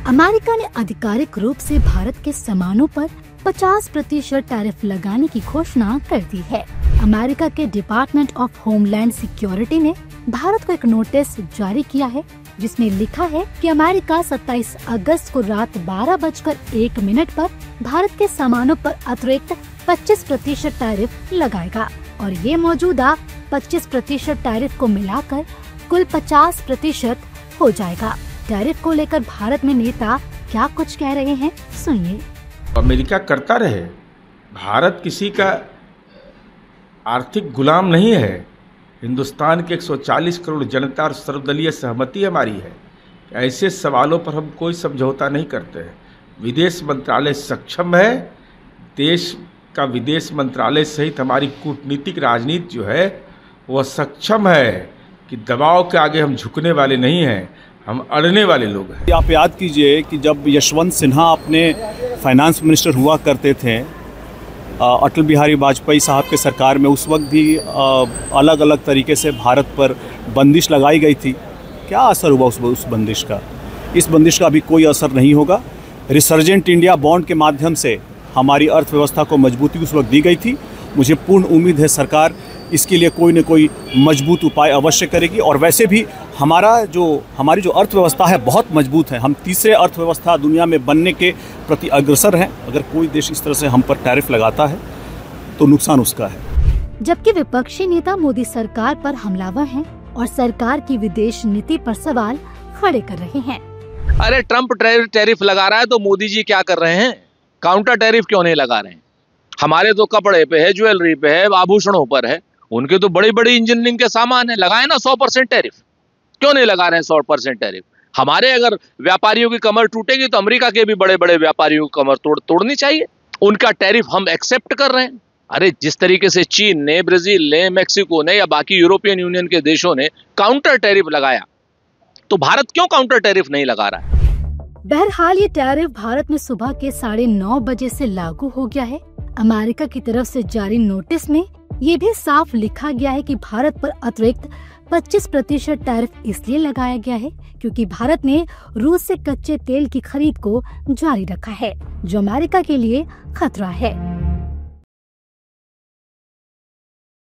America ने आधिकारिक रूप से भारत के सामानों पर 50% टैरिफ लगाने की घोषणा कर दी है। अमेरिका के डिपार्टमेंट ऑफ होमलैंड सिक्योरिटी ने भारत को एक नोटिस जारी किया है, जिसमें लिखा है कि अमेरिका 27 अगस्त को रात 12:01 पर भारत के सामानों पर अतिरिक्त 25% टैरिफ लगाएगा और ये मौजूदा 25% टैरिफ को मिलाकर कुल 50% हो जाएगा। टैरिफ को लेकर भारत में नेता क्या कुछ कह रहे हैं, सुनिए। अमेरिका करता रहे, भारत किसी का आर्थिक गुलाम नहीं है। हिंदुस्तान के 140 करोड़ जनता और सर्वदलीय सहमति हमारी है। ऐसे सवालों पर हम कोई समझौता नहीं करते हैं। विदेश मंत्रालय सक्षम है। देश का विदेश मंत्रालय सहित हमारी कूटनीतिक राजनीति जो है वह सक्षम है कि दबाव के आगे हम झुकने वाले नहीं हैं, हम अड़ने वाले लोग हैं। आप याद कीजिए कि जब यशवंत सिन्हा अपने फाइनेंस मिनिस्टर हुआ करते थे अटल बिहारी वाजपेयी साहब के सरकार में, उस वक्त भी अलग अलग तरीके से भारत पर बंदिश लगाई गई थी। क्या असर हुआ उस बंदिश का? इस बंदिश का अभी कोई असर नहीं होगा। रिसर्जेंट इंडिया बॉन्ड के माध्यम से हमारी अर्थव्यवस्था को मजबूती उस वक्त दी गई थी। मुझे पूर्ण उम्मीद है सरकार इसके लिए कोई न कोई मजबूत उपाय अवश्य करेगी। और वैसे भी हमारी जो अर्थव्यवस्था है बहुत मजबूत है। हम तीसरे अर्थव्यवस्था दुनिया में बनने के प्रति अग्रसर हैं। अगर कोई देश इस तरह से हम पर टैरिफ लगाता है तो नुकसान उसका है। जबकि विपक्षी नेता मोदी सरकार पर हमलावर हैं और सरकार की विदेश नीति पर सवाल खड़े कर रहे हैं। अरे ट्रंप टैरिफ लगा रहा है तो मोदी जी क्या कर रहे हैं? काउंटर टैरिफ क्यों नहीं लगा रहे हैं? हमारे तो कपड़े पे है, ज्वेलरी पे है, आभूषणों पर है। उनके तो बड़ी बड़ी इंजीनियरिंग के सामान है, लगाए ना 100% टैरिफ। क्यों नहीं लगा रहे हैं 100% टैरिफ? हमारे अगर व्यापारियों की कमर टूटेगी तो अमेरिका के भी बड़े बड़े व्यापारियों की कमर तोड़नी चाहिए। उनका टैरिफ हम एक्सेप्ट कर रहे हैं। अरे जिस तरीके से चीन ने, ब्राजील ने, मेक्सिको ने या बाकी यूरोपियन यूनियन के देशों ने काउंटर टैरिफ लगाया, तो भारत क्यों काउंटर टैरिफ नहीं लगा रहा है? बहरहाल ये टैरिफ भारत में सुबह के 9:30 बजे से लागू हो गया है। अमेरिका की तरफ से जारी नोटिस में ये भी साफ लिखा गया है कि भारत पर अतिरिक्त 25% टैरिफ इसलिए लगाया गया है क्योंकि भारत ने रूस से कच्चे तेल की खरीद को जारी रखा है, जो अमेरिका के लिए खतरा है।